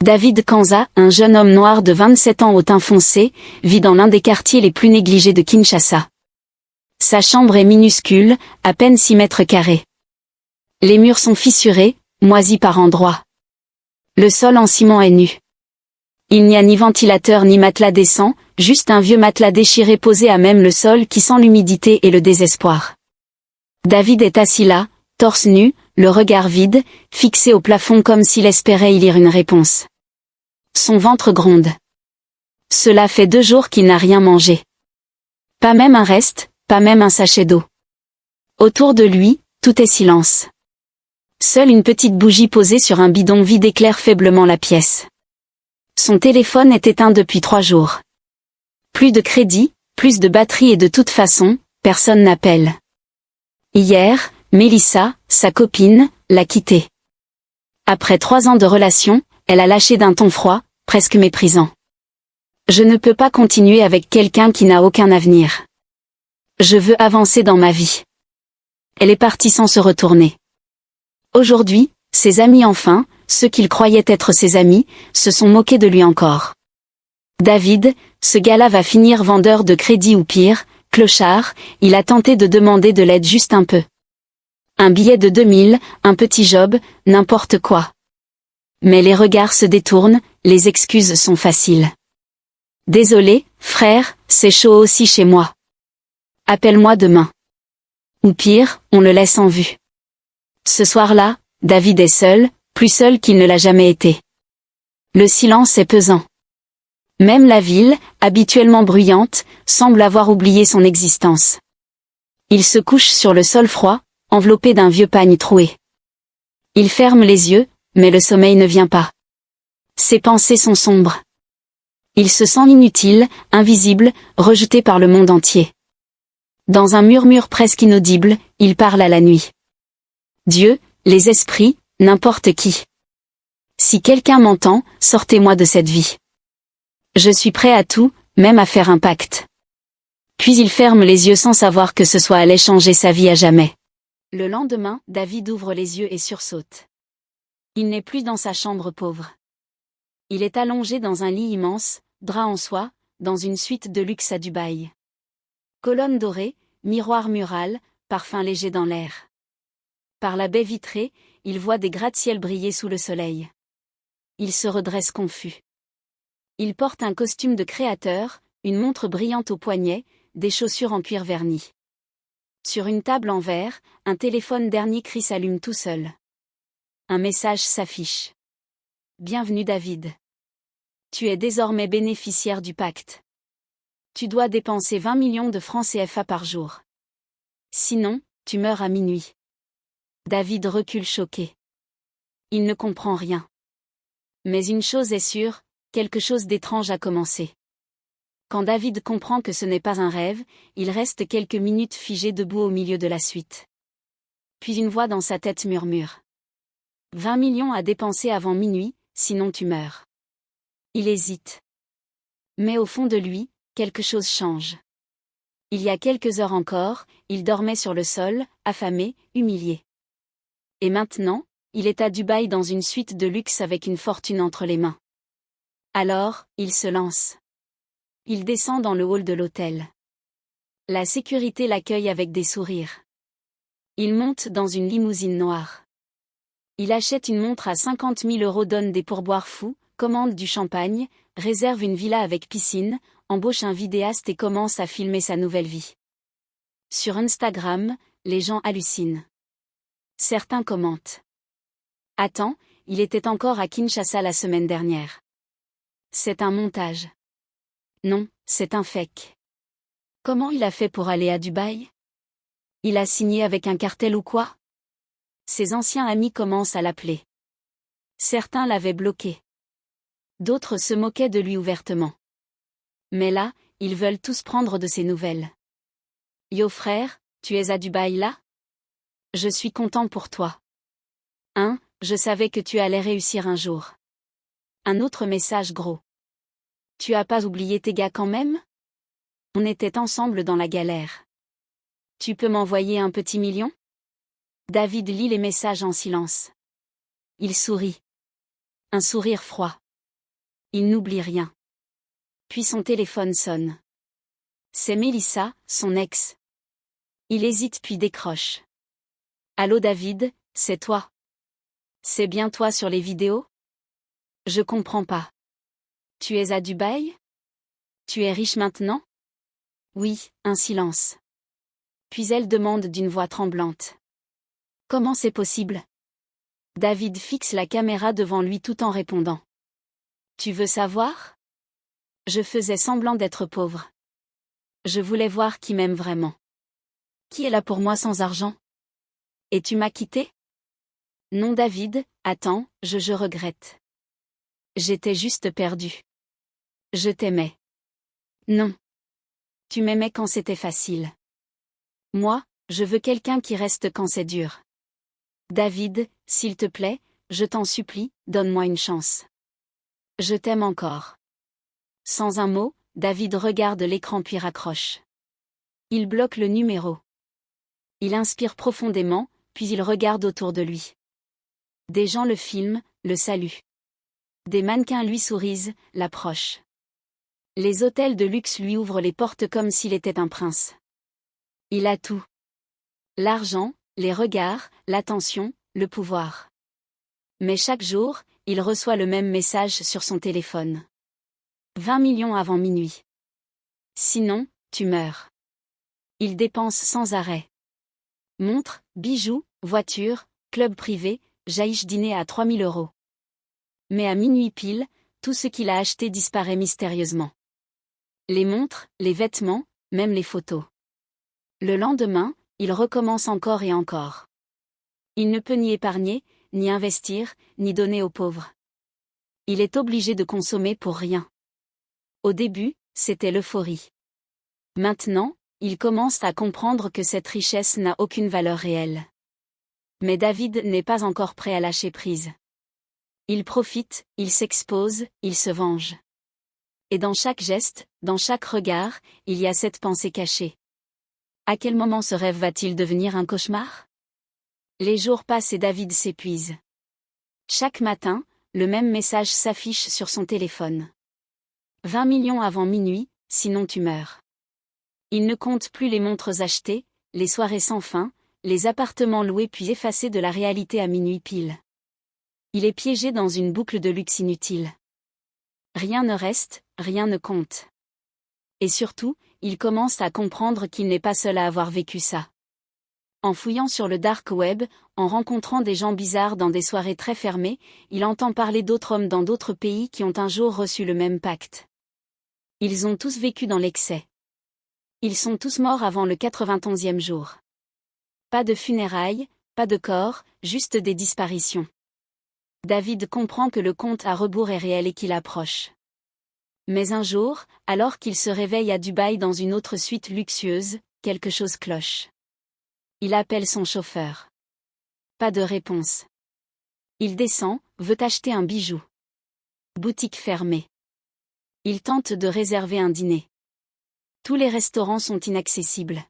David Kanza, un jeune homme noir de 27 ans au teint foncé, vit dans l'un des quartiers les plus négligés de Kinshasa. Sa chambre est minuscule, à peine 6 mètres carrés. Les murs sont fissurés, moisis par endroits. Le sol en ciment est nu. Il n'y a ni ventilateur ni matelas décent, juste un vieux matelas déchiré posé à même le sol qui sent l'humidité et le désespoir. David est assis là, torse nu, le regard vide, fixé au plafond comme s'il espérait y lire une réponse. Son ventre gronde. Cela fait 2 jours qu'il n'a rien mangé. Pas même un reste, pas même un sachet d'eau. Autour de lui, tout est silence. Seule une petite bougie posée sur un bidon vide éclaire faiblement la pièce. Son téléphone est éteint depuis 3 jours. Plus de crédit, plus de batterie et de toute façon, personne n'appelle. Hier, Mélissa, sa copine, l'a quitté. Après 3 ans de relation, elle a lâché d'un ton froid, presque méprisant. Je ne peux pas continuer avec quelqu'un qui n'a aucun avenir. Je veux avancer dans ma vie. Elle est partie sans se retourner. Aujourd'hui, ses amis enfin, ceux qu'il croyait être ses amis, se sont moqués de lui encore. David, ce gars-là va finir vendeur de crédit ou pire, clochard, il a tenté de demander de l'aide juste un peu. Un billet de 2000, un petit job, n'importe quoi. Mais les regards se détournent, les excuses sont faciles. Désolé, frère, c'est chaud aussi chez moi. Appelle-moi demain. Ou pire, on le laisse en vue. Ce soir-là, David est seul, plus seul qu'il ne l'a jamais été. Le silence est pesant. Même la ville, habituellement bruyante, semble avoir oublié son existence. Il se couche sur le sol froid, enveloppé d'un vieux pagne troué. Il ferme les yeux, mais le sommeil ne vient pas. Ses pensées sont sombres. Il se sent inutile, invisible, rejeté par le monde entier. Dans un murmure presque inaudible, il parle à la nuit. Dieu, les esprits, n'importe qui. Si quelqu'un m'entend, sortez-moi de cette vie. Je suis prêt à tout, même à faire un pacte. Puis il ferme les yeux sans savoir que ce soit allait changer sa vie à jamais. Le lendemain, David ouvre les yeux et sursaute. Il n'est plus dans sa chambre pauvre. Il est allongé dans un lit immense, drap en soie, dans une suite de luxe à Dubaï. Colonnes dorées, miroir mural, parfum léger dans l'air. Par la baie vitrée, il voit des gratte-ciel briller sous le soleil. Il se redresse confus. Il porte un costume de créateur, une montre brillante au poignet, des chaussures en cuir verni. Sur une table en verre, un téléphone dernier cri s'allume tout seul. Un message s'affiche. Bienvenue David. Tu es désormais bénéficiaire du pacte. Tu dois dépenser 20 millions de francs CFA par jour. Sinon, tu meurs à minuit. David recule choqué. Il ne comprend rien. Mais une chose est sûre, quelque chose d'étrange a commencé. Quand David comprend que ce n'est pas un rêve, il reste quelques minutes figé debout au milieu de la suite. Puis une voix dans sa tête murmure. 20 millions à dépenser avant minuit, sinon tu meurs. Il hésite. Mais au fond de lui, quelque chose change. Il y a quelques heures encore, il dormait sur le sol, affamé, humilié. Et maintenant, il est à Dubaï dans une suite de luxe avec une fortune entre les mains. Alors, il se lance. Il descend dans le hall de l'hôtel. La sécurité l'accueille avec des sourires. Il monte dans une limousine noire. Il achète une montre à 50 000 €, donne des pourboires fous, commande du champagne, réserve une villa avec piscine, embauche un vidéaste et commence à filmer sa nouvelle vie. Sur Instagram, les gens hallucinent. Certains commentent. Attends, il était encore à Kinshasa la semaine dernière. C'est un montage. Non, c'est un fake. Comment il a fait pour aller à Dubaï? Il a signé avec un cartel ou quoi? Ses anciens amis commencent à l'appeler. Certains l'avaient bloqué. D'autres se moquaient de lui ouvertement. Mais là, ils veulent tous prendre de ses nouvelles. Yo frère, tu es à Dubaï là? Je suis content pour toi. Je savais que tu allais réussir un jour. Un autre message gros. Tu as pas oublié tes gars quand même? On était ensemble dans la galère. Tu peux m'envoyer un petit million? David lit les messages en silence. Il sourit. Un sourire froid. Il n'oublie rien. Puis son téléphone sonne. C'est Mélissa, son ex. Il hésite puis décroche. Allô David, c'est toi? C'est bien toi sur les vidéos? Je comprends pas. Tu es à Dubaï? Tu es riche maintenant? Oui, un silence. Puis elle demande d'une voix tremblante. Comment c'est possible? David fixe la caméra devant lui tout en répondant. Tu veux savoir? Je faisais semblant d'être pauvre. Je voulais voir qui m'aime vraiment. Qui est là pour moi sans argent? Et tu m'as quitté? Non David, attends, je regrette. J'étais juste perdu. Je t'aimais. Non. Tu m'aimais quand c'était facile. Moi, je veux quelqu'un qui reste quand c'est dur. David, s'il te plaît, je t'en supplie, donne-moi une chance. Je t'aime encore. Sans un mot, David regarde l'écran puis raccroche. Il bloque le numéro. Il inspire profondément, puis il regarde autour de lui. Des gens le filment, le saluent. Des mannequins lui sourient, l'approchent. Les hôtels de luxe lui ouvrent les portes comme s'il était un prince. Il a tout. L'argent, les regards, l'attention, le pouvoir. Mais chaque jour, il reçoit le même message sur son téléphone. 20 millions avant minuit. Sinon, tu meurs. Il dépense sans arrêt. Montres, bijoux, voitures, club privé, jaïch dîner à 3000 €. Mais à minuit pile, tout ce qu'il a acheté disparaît mystérieusement. Les montres, les vêtements, même les photos. Le lendemain, il recommence encore et encore. Il ne peut ni épargner, ni investir, ni donner aux pauvres. Il est obligé de consommer pour rien. Au début, c'était l'euphorie. Maintenant, il commence à comprendre que cette richesse n'a aucune valeur réelle. Mais David n'est pas encore prêt à lâcher prise. Il profite, il s'expose, il se venge. Et dans chaque geste, dans chaque regard, il y a cette pensée cachée. À quel moment ce rêve va-t-il devenir un cauchemar? Les jours passent et David s'épuise. Chaque matin, le même message s'affiche sur son téléphone. 20 millions avant minuit, sinon tu meurs. Il ne compte plus les montres achetées, les soirées sans fin, les appartements loués puis effacés de la réalité à minuit pile. Il est piégé dans une boucle de luxe inutile. Rien ne reste, rien ne compte. Et surtout, il commence à comprendre qu'il n'est pas seul à avoir vécu ça. En fouillant sur le dark web, en rencontrant des gens bizarres dans des soirées très fermées, il entend parler d'autres hommes dans d'autres pays qui ont un jour reçu le même pacte. Ils ont tous vécu dans l'excès. Ils sont tous morts avant le 91e jour. Pas de funérailles, pas de corps, juste des disparitions. David comprend que le compte à rebours est réel et qu'il approche. Mais un jour, alors qu'il se réveille à Dubaï dans une autre suite luxueuse, quelque chose cloche. Il appelle son chauffeur. Pas de réponse. Il descend, veut acheter un bijou. Boutique fermée. Il tente de réserver un dîner. Tous les restaurants sont inaccessibles.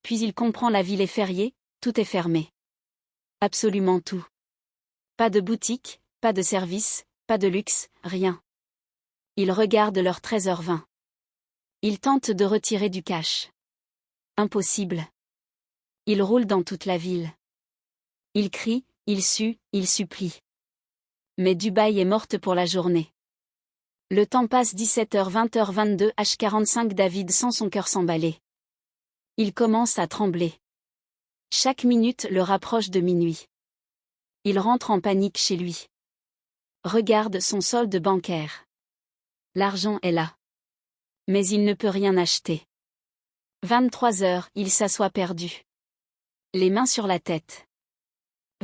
Puis il comprend la ville est fériée, tout est fermé. Absolument tout. Pas de boutique, pas de service, pas de luxe, rien. Il regarde l'heure 13h20. Il tente de retirer du cash. Impossible. Il roule dans toute la ville. Il crie, il sue, il supplie. Mais Dubaï est morte pour la journée. Le temps passe 17h 20h22 h45 David sent son cœur s'emballer. Il commence à trembler. Chaque minute le rapproche de minuit. Il rentre en panique chez lui. Regarde son solde bancaire. L'argent est là. Mais il ne peut rien acheter. 23h, il s'assoit perdu. Les mains sur la tête.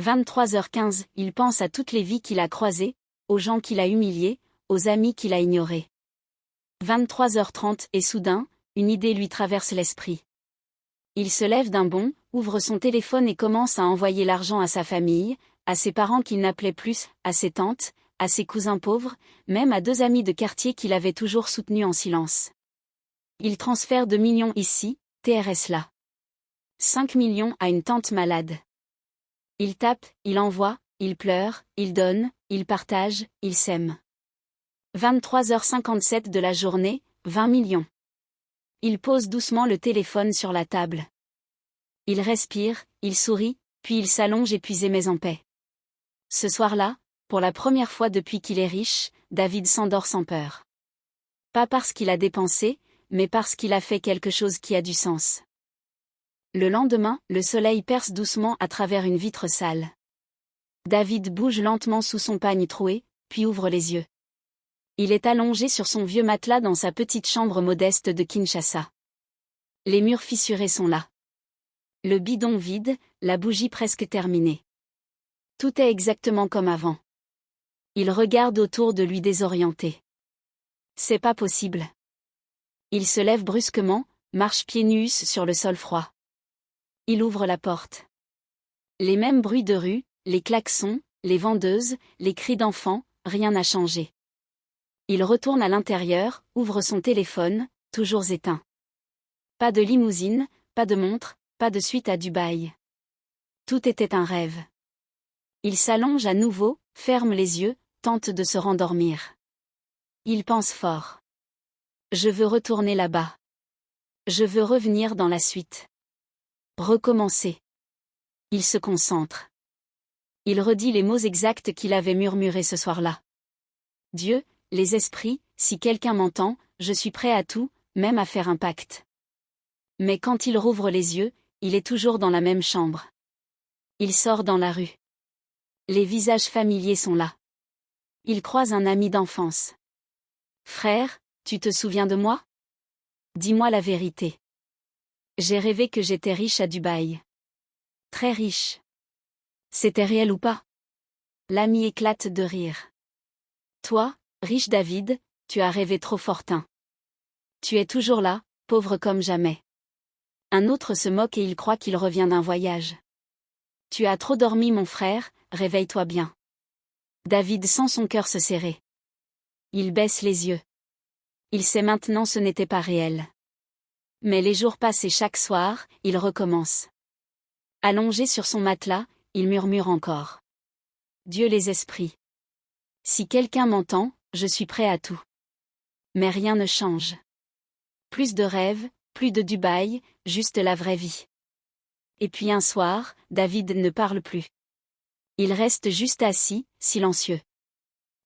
23h15, il pense à toutes les vies qu'il a croisées, aux gens qu'il a humiliés, aux amis qu'il a ignorés. 23h30 et soudain, une idée lui traverse l'esprit. Il se lève d'un bond, ouvre son téléphone et commence à envoyer l'argent à sa famille, à ses parents qu'il n'appelait plus, à ses tantes, à ses cousins pauvres, même à 2 amis de quartier qu'il avait toujours soutenus en silence. Il transfère 2 millions ici, TRS là. 5 millions à une tante malade. Il tape, il envoie, il pleure, il donne, il partage, il sème. 23h57 de la journée, 20 millions. Il pose doucement le téléphone sur la table. Il respire, il sourit, puis il s'allonge épuisé mais en paix. Ce soir-là, pour la première fois depuis qu'il est riche, David s'endort sans peur. Pas parce qu'il a dépensé, mais parce qu'il a fait quelque chose qui a du sens. Le lendemain, le soleil perce doucement à travers une vitre sale. David bouge lentement sous son pagne troué, puis ouvre les yeux. Il est allongé sur son vieux matelas dans sa petite chambre modeste de Kinshasa. Les murs fissurés sont là. Le bidon vide, la bougie presque terminée. Tout est exactement comme avant. Il regarde autour de lui désorienté. C'est pas possible. Il se lève brusquement, marche pieds nus sur le sol froid. Il ouvre la porte. Les mêmes bruits de rue, les klaxons, les vendeuses, les cris d'enfants, rien n'a changé. Il retourne à l'intérieur, ouvre son téléphone, toujours éteint. Pas de limousine, pas de montre, pas de suite à Dubaï. Tout était un rêve. Il s'allonge à nouveau, ferme les yeux, tente de se rendormir. Il pense fort. Je veux retourner là-bas. Je veux revenir dans la suite. Recommencer. Il se concentre. Il redit les mots exacts qu'il avait murmurés ce soir-là. Dieu, les esprits, si quelqu'un m'entend, je suis prêt à tout, même à faire un pacte. Mais quand il rouvre les yeux, il est toujours dans la même chambre. Il sort dans la rue. Les visages familiers sont là. Il croise un ami d'enfance. Frère, tu te souviens de moi? Dis-moi la vérité. J'ai rêvé que j'étais riche à Dubaï. Très riche. C'était réel ou pas? L'ami éclate de rire. Toi, riche David, tu as rêvé trop fortin. Tu es toujours là, pauvre comme jamais. Un autre se moque et il croit qu'il revient d'un voyage. Tu as trop dormi mon frère, réveille-toi bien. David sent son cœur se serrer. Il baisse les yeux. Il sait maintenant ce n'était pas réel. Mais les jours passent et chaque soir, il recommence. Allongé sur son matelas, il murmure encore. Dieu les esprits. Si quelqu'un m'entend, je suis prêt à tout. Mais rien ne change. Plus de rêves, plus de Dubaï, juste la vraie vie. Et puis un soir, David ne parle plus. Il reste juste assis, silencieux.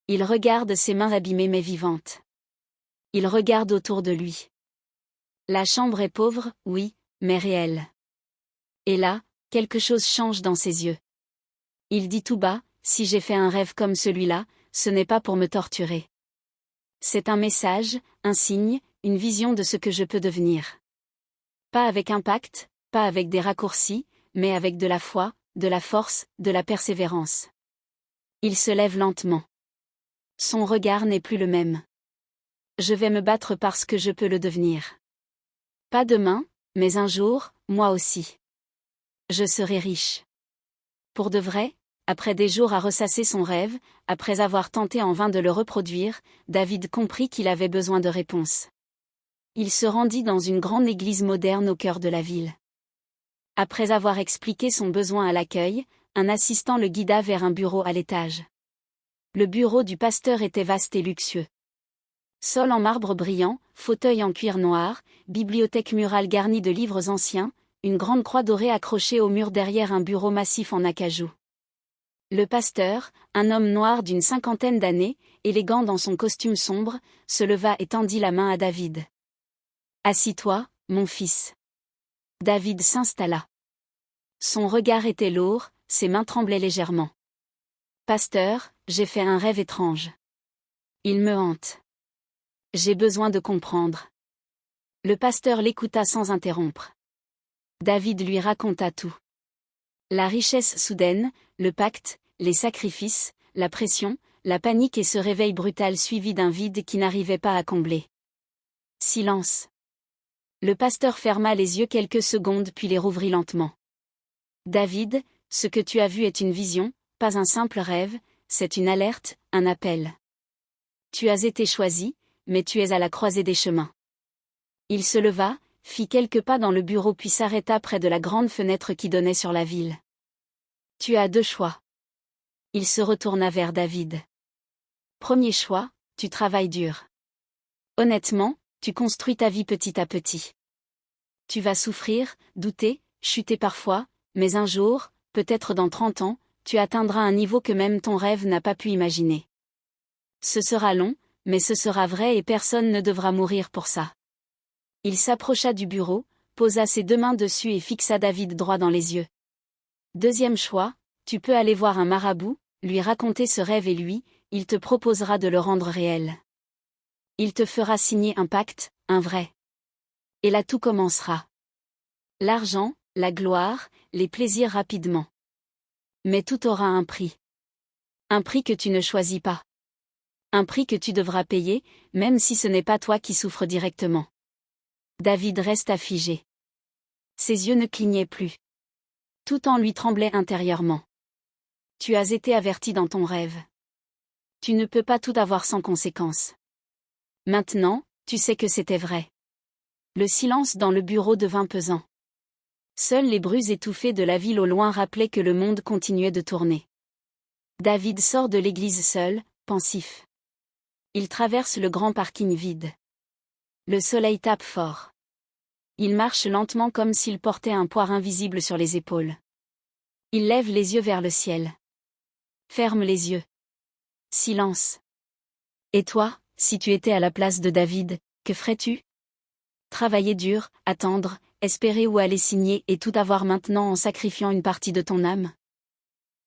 Il regarde ses mains abîmées mais vivantes. Il regarde autour de lui. La chambre est pauvre, oui, mais réelle. Et là, quelque chose change dans ses yeux. Il dit tout bas, si j'ai fait un rêve comme celui-là, ce n'est pas pour me torturer. C'est un message, un signe, une vision de ce que je peux devenir. Pas avec un pacte, pas avec des raccourcis, mais avec de la foi, de la force, de la persévérance. Il se lève lentement. Son regard n'est plus le même. Je vais me battre parce que je peux le devenir. Pas demain, mais un jour, moi aussi. Je serai riche. Pour de vrai, après des jours à ressasser son rêve, après avoir tenté en vain de le reproduire, David comprit qu'il avait besoin de réponses. Il se rendit dans une grande église moderne au cœur de la ville. Après avoir expliqué son besoin à l'accueil, un assistant le guida vers un bureau à l'étage. Le bureau du pasteur était vaste et luxueux. Sol en marbre brillant, fauteuil en cuir noir, bibliothèque murale garnie de livres anciens, une grande croix dorée accrochée au mur derrière un bureau massif en acajou. Le pasteur, un homme noir d'une 50aine d'années, élégant dans son costume sombre, se leva et tendit la main à David. « Assis-toi, mon fils. » David s'installa. Son regard était lourd, ses mains tremblaient légèrement. « Pasteur, j'ai fait un rêve étrange. Il me hante. J'ai besoin de comprendre. » Le pasteur l'écouta sans interrompre. David lui raconta tout. La richesse soudaine, le pacte, les sacrifices, la pression, la panique et ce réveil brutal suivi d'un vide qui n'arrivait pas à combler. Silence. Le pasteur ferma les yeux quelques secondes puis les rouvrit lentement. David, ce que tu as vu est une vision, pas un simple rêve, c'est une alerte, un appel. Tu as été choisi, mais tu es à la croisée des chemins. Il se leva, fit quelques pas dans le bureau puis s'arrêta près de la grande fenêtre qui donnait sur la ville. Tu as deux choix. Il se retourna vers David. Premier choix, tu travailles dur. Honnêtement, tu construis ta vie petit à petit. Tu vas souffrir, douter, chuter parfois, mais un jour, peut-être dans 30 ans, tu atteindras un niveau que même ton rêve n'a pas pu imaginer. Ce sera long, mais ce sera vrai et personne ne devra mourir pour ça. Il s'approcha du bureau, posa ses 2 mains dessus et fixa David droit dans les yeux. Deuxième choix, tu peux aller voir un marabout, lui raconter ce rêve et lui, il te proposera de le rendre réel. Il te fera signer un pacte, un vrai. Et là tout commencera. L'argent, la gloire, les plaisirs rapidement. Mais tout aura un prix. Un prix que tu ne choisis pas. Un prix que tu devras payer, même si ce n'est pas toi qui souffres directement. David resta figé. Ses yeux ne clignaient plus. Tout en lui tremblait intérieurement. Tu as été averti dans ton rêve. Tu ne peux pas tout avoir sans conséquence. Maintenant, tu sais que c'était vrai. Le silence dans le bureau devint pesant. Seuls les bruits étouffés de la ville au loin rappelaient que le monde continuait de tourner. David sort de l'église seul, pensif. Il traverse le grand parking vide. Le soleil tape fort. Il marche lentement comme s'il portait un poids invisible sur les épaules. Il lève les yeux vers le ciel. Ferme les yeux. Silence. Et toi, si tu étais à la place de David, que ferais-tu? Travailler dur, attendre, espérer ou aller signer et tout avoir maintenant en sacrifiant une partie de ton âme?